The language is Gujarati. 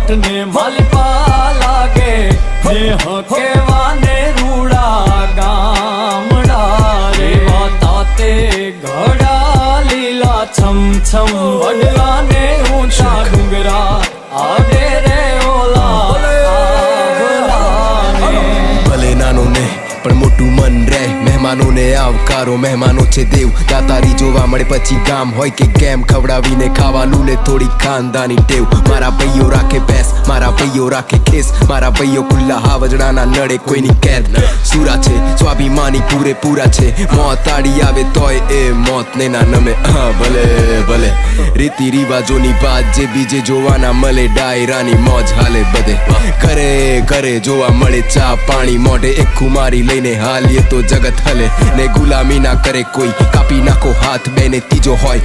पेट ने मालिपा लागे देह केवाने रूड़ा गामड़ा रे ताते घड़ा लीला छम छम वडला ने ऊंचा डूंगरा आगे रे ओला ભલે નાનો ને પણ મોટું મન રહે મહેમાનોને આવકારો મહેમાનો છે દેવ દાતારી જોવા મળે પછી ગામ હોય કે કેમ ખવડાવીને ખાવાનું લે થોડી ખાનદાની ટેવ મારા ભાઈઓ રાખે ભેંસ મારા ભાઈઓ રાખે ખેસ મારા ભાઈઓ ખુલ્લા હાવજડાના નડે કોઈની કેદ સુરા છે સ્વાભિમાની પૂરેપૂરા છે મોત આડી આવે તોય એ મોત ને ના નમે ભલે ભલે રીતિ રિવાજોની વાત જે બીજે જોવાના મળે ડાયરાની મોજ હાલે બધે ઘરે ઘરે જોવા મળે ચા પાણી મોઢે એક ખુમારી લઈને હાલીએ તો જગત હલે ને ગુલામી ના કરે કોઈ કાપી નાખો હાથ બેને ત્રીજો હોય